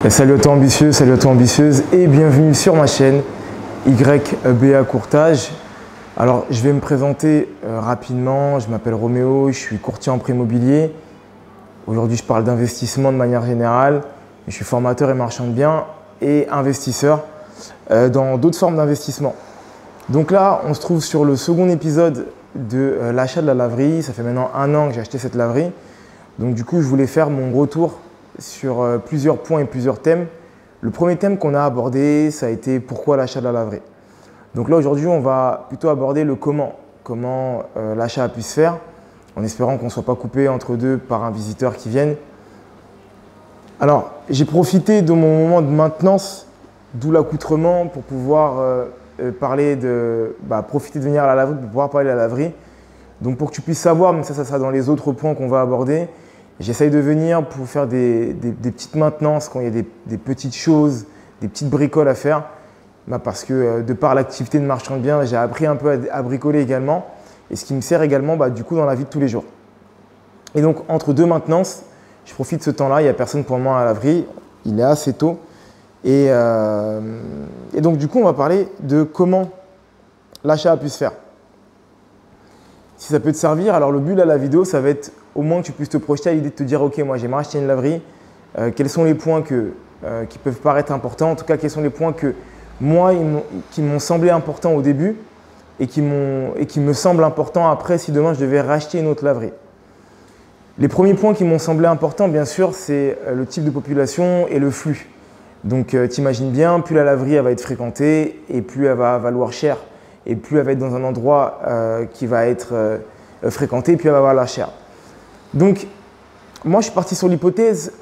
Salut à toi ambitieux, salut à toi ambitieuse et bienvenue sur ma chaîne YBA Courtage. Alors je vais me présenter rapidement, je m'appelle Roméo, je suis courtier en prêt immobilier. Aujourd'hui je parle d'investissement de manière générale. Je suis formateur et marchand de biens et investisseur dans d'autres formes d'investissement. Donc là on se trouve sur le second épisode de l'achat de la laverie. Ça fait maintenant 1 an que j'ai acheté cette laverie. Donc du coup je voulais faire mon retour sur plusieurs points et plusieurs thèmes. Le premier thème qu'on a abordé, ça a été pourquoi l'achat de la laverie. Donc là aujourd'hui, on va plutôt aborder le comment l'achat a pu se faire, en espérant qu'on ne soit pas coupé entre deux par un visiteur qui vienne. Alors, j'ai profité de mon moment de maintenance, d'où l'accoutrement, pour pouvoir profiter de venir à la laverie, pour pouvoir parler de la laverie. Donc pour que tu puisses savoir, mais ça sera dans les autres points qu'on va aborder, j'essaye de venir pour faire des petites maintenances quand il y a des petites choses, des petites bricoles à faire. Parce que de par l'activité de marchand de biens, j'ai appris un peu à bricoler également. Et ce qui me sert également du coup dans la vie de tous les jours. Et donc entre deux maintenances, je profite de ce temps-là. Il n'y a personne pour moi à la laverie. Il est assez tôt. Et donc du coup, on va parler de comment l'achat a pu se faire. Si ça peut te servir, alors le but de la vidéo, ça va être au moins que tu puisses te projeter à l'idée de te dire « Ok, moi j'aimerais acheter une laverie. Quels sont les points qui peuvent paraître importants? En tout cas, quels sont les points que moi, qui m'ont semblé importants au début et qui me semblent importants après si demain je devais racheter une autre laverie. » Les premiers points qui m'ont semblé importants, bien sûr, c'est le type de population et le flux. Donc, t'imagines bien, plus la laverie elle va être fréquentée et plus elle va valoir cher. Et plus elle va être dans un endroit qui va être fréquenté, plus elle va valoir cher. Donc, moi, je suis parti sur l'hypothèse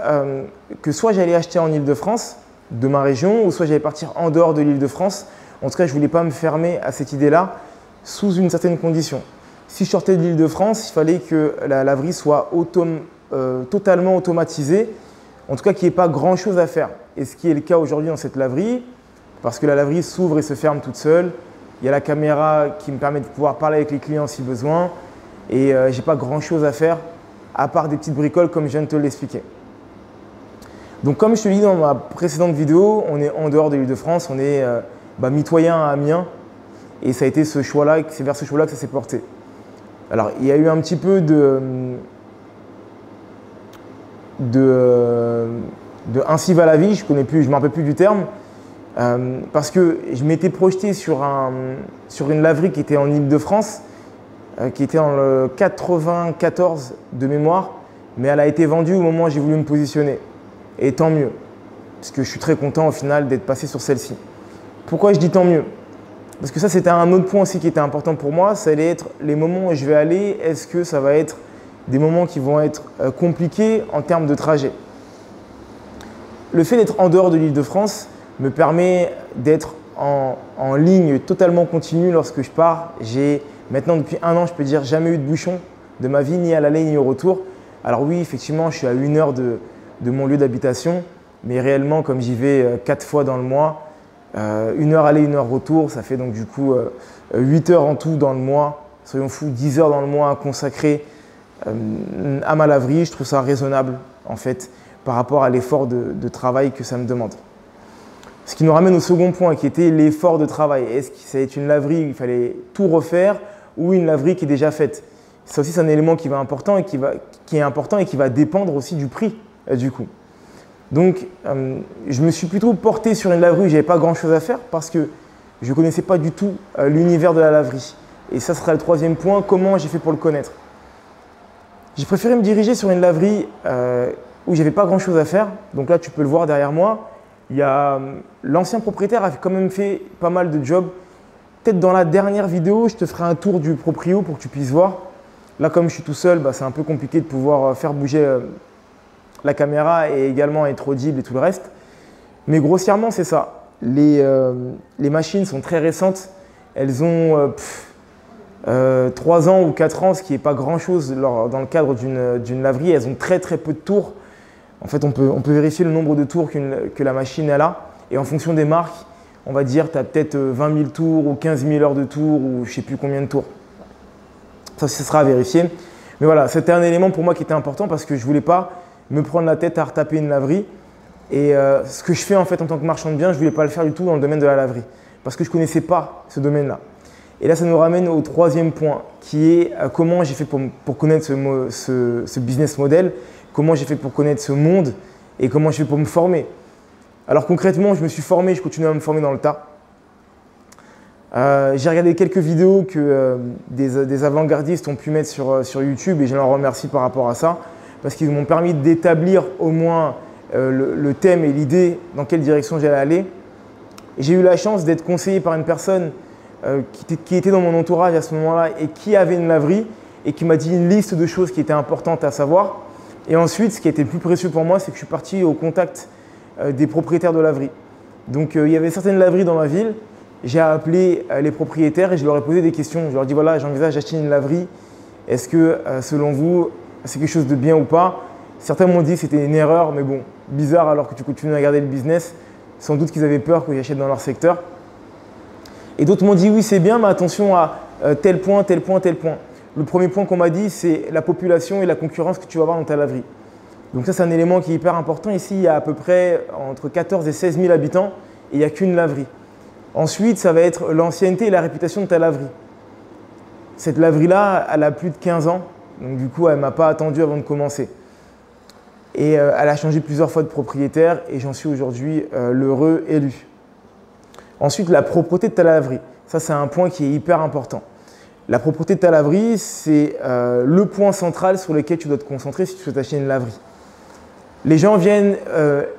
que soit j'allais acheter en Île-de-France, de ma région, ou soit j'allais partir en dehors de l'Île-de-France. En tout cas, je ne voulais pas me fermer à cette idée-là sous une certaine condition. Si je sortais de l'Île-de-France, il fallait que la laverie soit totalement automatisée, en tout cas qu'il n'y ait pas grand-chose à faire. Et ce qui est le cas aujourd'hui dans cette laverie, parce que la laverie s'ouvre et se ferme toute seule. Il y a la caméra qui me permet de pouvoir parler avec les clients si besoin. Et je n'ai pas grand-chose à faire, à part des petites bricoles comme je viens de te l'expliquer. Donc comme je te l'ai dit dans ma précédente vidéo, on est en dehors de l'Île-de-France, on est mitoyen à Amiens. Et ça a été c'est vers ce choix-là que ça s'est porté. Alors il y a eu un petit peu de incivs à la vie, je ne me rappelle plus du terme. Parce que je m'étais projeté sur une laverie qui était en Île-de-France, qui était en le 94 de mémoire, mais elle a été vendue au moment où j'ai voulu me positionner. Et tant mieux, parce que je suis très content au final d'être passé sur celle-ci. Pourquoi je dis tant mieux? Parce que ça, c'était un autre point aussi qui était important pour moi, ça allait être les moments où je vais aller, est-ce que ça va être des moments qui vont être compliqués en termes de trajet? Le fait d'être en dehors de l'Île-de-France me permet d'être en ligne totalement continue lorsque je pars. J'ai maintenant depuis 1 an, je peux dire, jamais eu de bouchon de ma vie, ni à l'aller ni au retour. Alors oui, effectivement, je suis à 1 heure de mon lieu d'habitation, mais réellement, comme j'y vais 4 fois dans le mois, 1 heure aller, 1 heure retour, ça fait donc du coup 8 heures en tout dans le mois, soyons fous, 10 heures dans le mois à consacrer à ma laverie. Je trouve ça raisonnable en fait par rapport à l'effort de travail que ça me demande. Ce qui nous ramène au second point qui était l'effort de travail. Est-ce que ça va être une laverie où il fallait tout refaire ou une laverie qui est déjà faite? Ça aussi, c'est un élément qui est important et qui va dépendre aussi du prix du coup. Donc, je me suis plutôt porté sur une laverie où je n'avais pas grand-chose à faire parce que je ne connaissais pas du tout l'univers de la laverie. Et ça sera le troisième point, comment j'ai fait pour le connaître. J'ai préféré me diriger sur une laverie où je n'avais pas grand-chose à faire. Donc là, tu peux le voir derrière moi. L'ancien propriétaire a quand même fait pas mal de jobs. Peut-être dans la dernière vidéo, je te ferai un tour du proprio pour que tu puisses voir. Là, comme je suis tout seul, c'est un peu compliqué de pouvoir faire bouger la caméra et également être audible et tout le reste. Mais grossièrement, c'est ça. Les machines sont très récentes. Elles ont 3 ans ou 4 ans, ce qui n'est pas grand-chose dans le cadre d'une laverie. Elles ont très très peu de tours. En fait, on peut vérifier le nombre de tours que la machine elle a. Et en fonction des marques, on va dire tu as peut-être 20 000 tours ou 15 000 heures de tours ou je ne sais plus combien de tours. Ça, ce sera à vérifier. Mais voilà, c'était un élément pour moi qui était important parce que je ne voulais pas me prendre la tête à retaper une laverie Et ce que je fais en fait en tant que marchand de biens, je ne voulais pas le faire du tout dans le domaine de la laverie parce que je ne connaissais pas ce domaine-là. Et là, ça nous ramène au troisième point qui est comment j'ai fait pour connaître ce business model, comment j'ai fait pour connaître ce monde et comment j'ai fait pour me former. Alors concrètement, je me suis formé, je continue à me former dans le tas. J'ai regardé quelques vidéos que des avant-gardistes ont pu mettre sur YouTube et je leur remercie par rapport à ça parce qu'ils m'ont permis d'établir au moins le thème et l'idée dans quelle direction j'allais aller. J'ai eu la chance d'être conseillé par une personne qui était dans mon entourage à ce moment-là et qui avait une laverie et qui m'a dit une liste de choses qui étaient importantes à savoir. Et ensuite, ce qui a été le plus précieux pour moi, c'est que je suis parti au contact des propriétaires de laveries. Donc, il y avait certaines laveries dans ma ville. J'ai appelé les propriétaires et je leur ai posé des questions. Je leur ai dit voilà, j'envisage d'acheter une laverie. Est-ce que, selon vous, c'est quelque chose de bien ou pas? Certains m'ont dit que c'était une erreur, mais bon, bizarre alors que tu continues à garder le business. Sans doute qu'ils avaient peur que j'achète dans leur secteur. Et d'autres m'ont dit oui, c'est bien, mais attention à tel point, tel point, tel point. Le premier point qu'on m'a dit, c'est la population et la concurrence que tu vas avoir dans ta laverie. Donc ça, c'est un élément qui est hyper important. Ici, il y a à peu près entre 14 et 16 000 habitants et il n'y a qu'une laverie. Ensuite, ça va être l'ancienneté et la réputation de ta laverie. Cette laverie-là, elle a plus de 15 ans. Donc du coup, elle ne m'a pas attendu avant de commencer. Et elle a changé plusieurs fois de propriétaire et j'en suis aujourd'hui l'heureux élu. Ensuite, la propreté de ta laverie. Ça, c'est un point qui est hyper important. La propreté de ta laverie, c'est le point central sur lequel tu dois te concentrer si tu souhaites acheter une laverie. Les gens viennent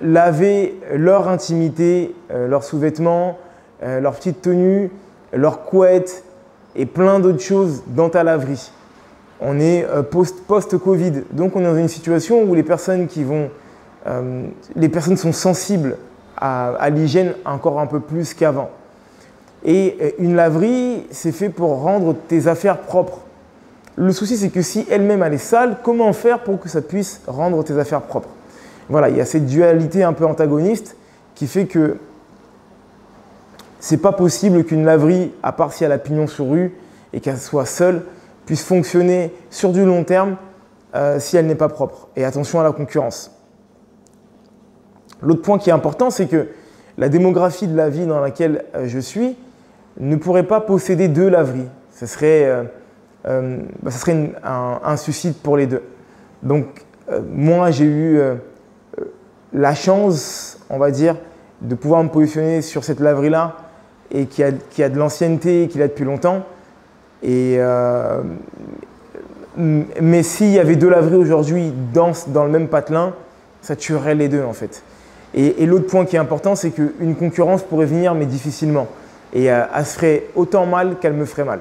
laver leur intimité, leurs sous-vêtements, leurs petites tenues, leurs couettes et plein d'autres choses dans ta laverie. On est post-Covid, donc on est dans une situation où les personnes sont sensibles à l'hygiène encore un peu plus qu'avant. Et une laverie, c'est fait pour rendre tes affaires propres. Le souci, c'est que si elle-même elle est sale, comment faire pour que ça puisse rendre tes affaires propres? Voilà, il y a cette dualité un peu antagoniste qui fait que c'est pas possible qu'une laverie, à part si elle a pignon sur rue et qu'elle soit seule, puisse fonctionner sur du long terme si elle n'est pas propre. Et attention à la concurrence. L'autre point qui est important, c'est que la démographie de la ville dans laquelle je suis ne pourrait pas posséder deux laveries. Ce serait un suicide pour les deux. Donc, moi, j'ai eu la chance, on va dire, de pouvoir me positionner sur cette laverie-là et qui a de l'ancienneté, qui l'a depuis longtemps. Mais s'il y avait deux laveries aujourd'hui dans le même patelin, ça tuerait les deux en fait. Et l'autre point qui est important, c'est qu'une concurrence pourrait venir, mais difficilement. Et elle se ferait autant mal qu'elle me ferait mal.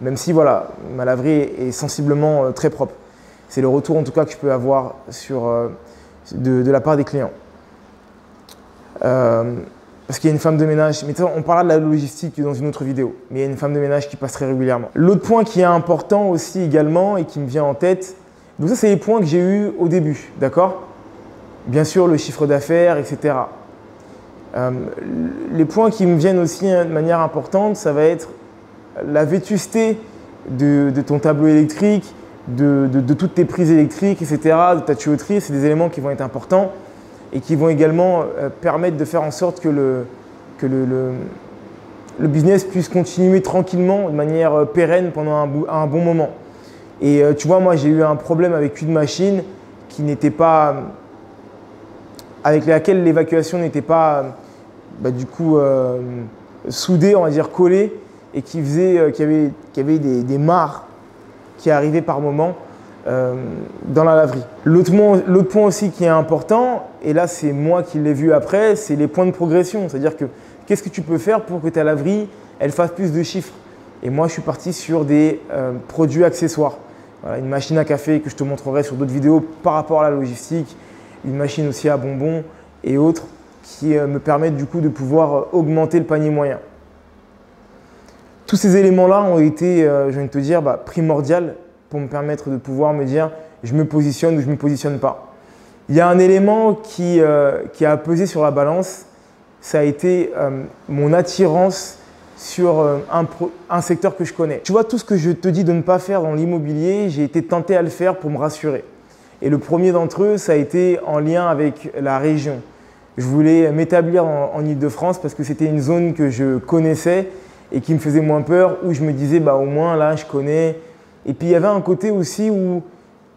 Même si voilà, ma laverie est sensiblement très propre. C'est le retour en tout cas que je peux avoir de la part des clients. Parce qu'il y a une femme de ménage, mais on parlera de la logistique dans une autre vidéo, mais il y a une femme de ménage qui passe très régulièrement. L'autre point qui est important aussi également et qui me vient en tête, donc ça c'est les points que j'ai eus au début, d'accord? Bien sûr le chiffre d'affaires, etc. Les points qui me viennent aussi de manière importante, ça va être la vétusté de ton tableau électrique, de toutes tes prises électriques, etc., de ta tuyauterie, c'est des éléments qui vont être importants et qui vont également permettre de faire en sorte que le business puisse continuer tranquillement, de manière pérenne pendant un bon moment. Et tu vois, moi j'ai eu un problème avec une machine qui n'était pas, avec laquelle l'évacuation n'était pas soudée, on va dire collée, et qui faisait qu'il y avait des mares qui arrivaient par moment dans la laverie. L'autre point aussi qui est important, et là c'est moi qui l'ai vu après, c'est les points de progression. C'est-à-dire que qu'est-ce que tu peux faire pour que ta laverie elle fasse plus de chiffres? Et moi je suis parti sur des produits accessoires. Voilà, une machine à café que je te montrerai sur d'autres vidéos par rapport à la logistique, une machine aussi à bonbons et autres qui me permettent du coup de pouvoir augmenter le panier moyen. Tous ces éléments-là ont été, je viens de te dire, primordiaux pour me permettre de pouvoir me dire je me positionne ou je ne me positionne pas. Il y a un élément qui a pesé sur la balance, ça a été mon attirance sur un secteur que je connais. Tu vois, tout ce que je te dis de ne pas faire dans l'immobilier, j'ai été tenté à le faire pour me rassurer. Et le premier d'entre eux, ça a été en lien avec la région. Je voulais m'établir en Île-de-France parce que c'était une zone que je connaissais et qui me faisait moins peur, où je me disais bah, au moins là je connais. Et puis il y avait un côté aussi où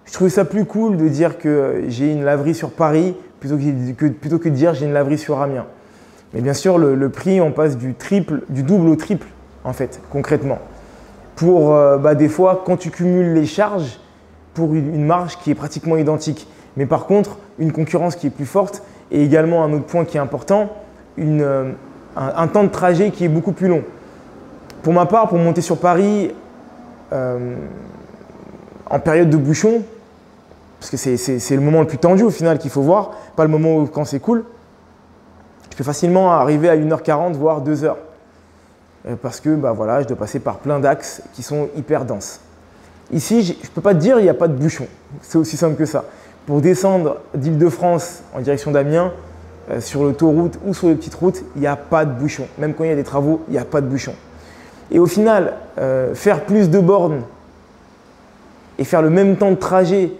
je trouvais ça plus cool de dire que j'ai une laverie sur Paris plutôt que de dire j'ai une laverie sur Amiens. Mais bien sûr le prix on passe du double au triple en fait concrètement. Pour des fois quand tu cumules les charges pour une marge qui est pratiquement identique. Mais par contre une concurrence qui est plus forte et également un autre point qui est important, un temps de trajet qui est beaucoup plus long. Pour ma part, pour monter sur Paris en période de bouchon, parce que c'est le moment le plus tendu au final qu'il faut voir, pas le moment quand c'est cool, je peux facilement arriver à 1h40 voire 2h. Parce que voilà, je dois passer par plein d'axes qui sont hyper denses. Ici, je ne peux pas te dire qu'il n'y a pas de bouchon. C'est aussi simple que ça. Pour descendre d'Île-de-France en direction d'Amiens, sur l'autoroute ou sur les petites routes, il n'y a pas de bouchon. Même quand il y a des travaux, il n'y a pas de bouchon. Et au final, faire plus de bornes et faire le même temps de trajet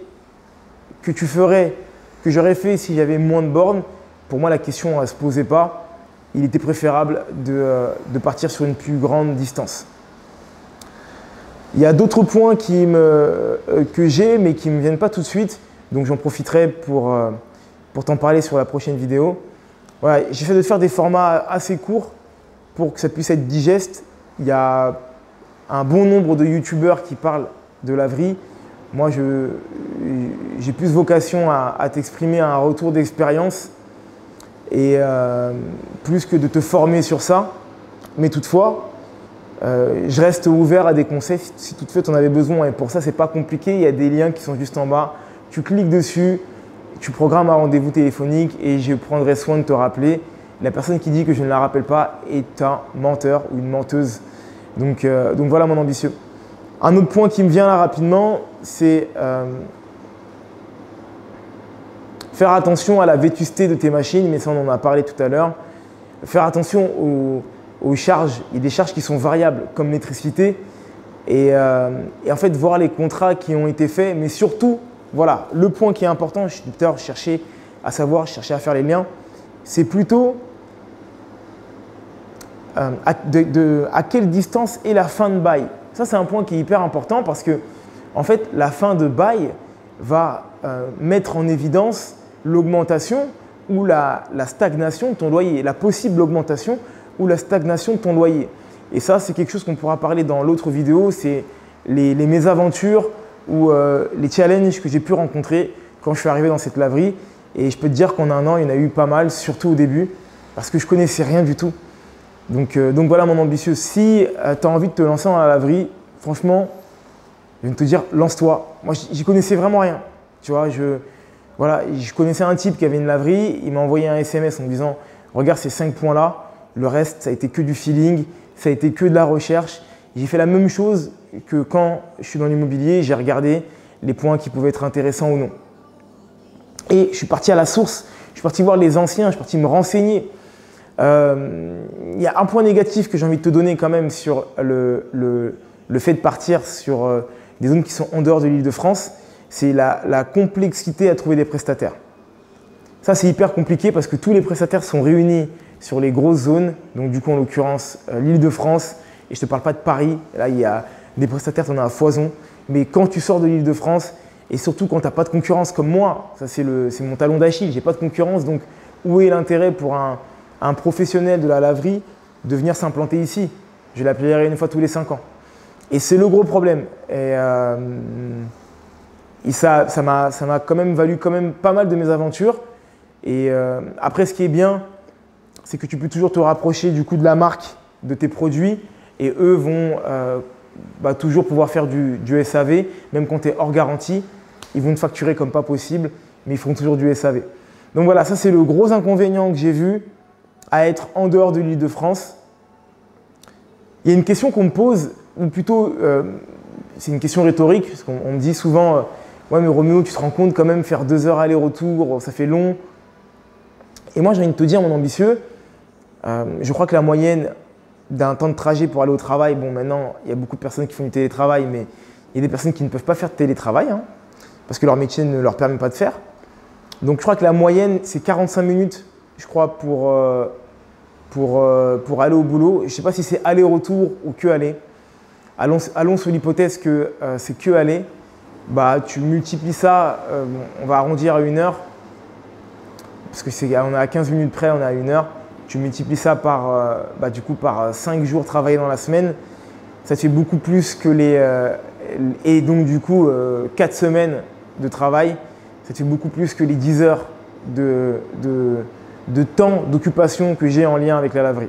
que j'aurais fait si j'avais moins de bornes, pour moi la question ne se posait pas. Il était préférable de partir sur une plus grande distance. Il y a d'autres points que j'ai mais qui ne me viennent pas tout de suite, donc j'en profiterai pour t'en parler sur la prochaine vidéo. Voilà, j'essaie de faire des formats assez courts pour que ça puisse être digeste. Il y a un bon nombre de youtubeurs qui parlent de laverie. Moi, j'ai plus vocation à t'exprimer un retour d'expérience et plus que de te former sur ça. Mais toutefois, je reste ouvert à des conseils si toutefois tu en avais besoin. Et pour ça, ce n'est pas compliqué. Il y a des liens qui sont juste en bas. Tu cliques dessus, tu programmes un rendez-vous téléphonique et je prendrai soin de te rappeler. La personne qui dit que je ne la rappelle pas est un menteur ou une menteuse. Donc voilà mon ambitieux. Un autre point qui me vient là rapidement, c'est faire attention à la vétusté de tes machines, mais ça on en a parlé tout à l'heure. Faire attention aux charges. Il y a des charges qui sont variables comme l'électricité et en fait voir les contrats qui ont été faits, mais surtout, voilà, le point qui est important, je cherchais à faire les liens, c'est plutôt à quelle distance est la fin de bail. Ça, c'est un point qui est hyper important parce que en fait, la fin de bail va mettre en évidence l'augmentation ou la stagnation de ton loyer, la possible augmentation ou la stagnation de ton loyer. Et ça, c'est quelque chose qu'on pourra parler dans l'autre vidéo, c'est les mésaventures ou les challenges que j'ai pu rencontrer quand je suis arrivé dans cette laverie. Et je peux te dire qu'en un an, il y en a eu pas mal, surtout au début, parce que je ne connaissais rien du tout. Donc voilà mon ambitieux. Si tu as envie de te lancer dans la laverie, franchement, je viens de te dire, lance-toi. Moi, j'y connaissais vraiment rien. Tu vois, je connaissais un type qui avait une laverie, il m'a envoyé un SMS en me disant, regarde ces 5 points-là, le reste, ça a été que du feeling, ça a été que de la recherche. J'ai fait la même chose que quand je suis dans l'immobilier, j'ai regardé les points qui pouvaient être intéressants ou non. Et je suis parti à la source, je suis parti voir les anciens, je suis parti me renseigner. Il y a un point négatif que j'ai envie de te donner quand même sur le fait de partir sur des zones qui sont en dehors de l'Île-de-France, c'est la complexité à trouver des prestataires. Ça, c'est hyper compliqué parce que tous les prestataires sont réunis sur les grosses zones, donc du coup en l'occurrence l'Île-de-France, et je ne te parle pas de Paris, là il y a des prestataires, tu en as à foison, mais quand tu sors de l'Île-de-France, et surtout quand tu n'as pas de concurrence comme moi, ça c'est mon talon d'Achille, j'ai pas de concurrence, donc où est l'intérêt pour un professionnel de la laverie de venir s'implanter ici? Je l'appellerai une fois tous les 5 ans. Et c'est le gros problème. Et ça m'a quand même valu pas mal de mes aventures. Et après, ce qui est bien, c'est que tu peux toujours te rapprocher du coup de la marque, de tes produits. Et eux vont toujours pouvoir faire du SAV, même quand tu es hors garantie. Ils vont te facturer comme pas possible, mais ils feront toujours du SAV. Donc voilà, ça c'est le gros inconvénient que j'ai vu à être en dehors de l'Île-de-France. Il y a une question qu'on me pose, ou plutôt c'est une question rhétorique, parce qu'on me dit souvent ouais mais Roméo, tu te rends compte quand même faire 2 heures aller-retour, ça fait long. Et moi j'ai envie de te dire mon ambitieux, je crois que la moyenne d'un temps de trajet pour aller au travail, bon maintenant il y a beaucoup de personnes qui font du télétravail, mais il y a des personnes qui ne peuvent pas faire de télétravail, parce que leur métier ne leur permet pas de faire. Donc je crois que la moyenne c'est 45 minutes je crois, pour aller au boulot. Je ne sais pas si c'est aller-retour ou que aller. Allons sur l'hypothèse que c'est que aller. Bah, tu multiplies ça, on va arrondir à 1 heure, parce que on est à 15 minutes près, on est à 1 heure. Tu multiplies ça par 5 jours travaillés dans la semaine. Ça te fait beaucoup plus que et donc du coup 4 semaines de travail. Ça te fait beaucoup plus que les 10 heures de temps d'occupation que j'ai en lien avec la laverie.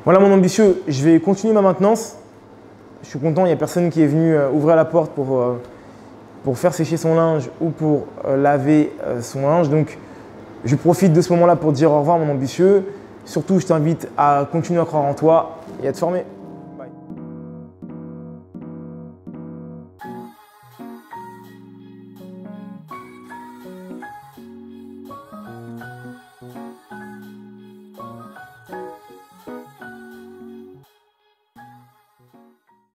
Voilà mon ambitieux, je vais continuer ma maintenance. Je suis content, il n'y a personne qui est venu ouvrir la porte pour faire sécher son linge ou pour laver son linge. Donc, je profite de ce moment-là pour dire au revoir mon ambitieux. Surtout, je t'invite à continuer à croire en toi et à te former.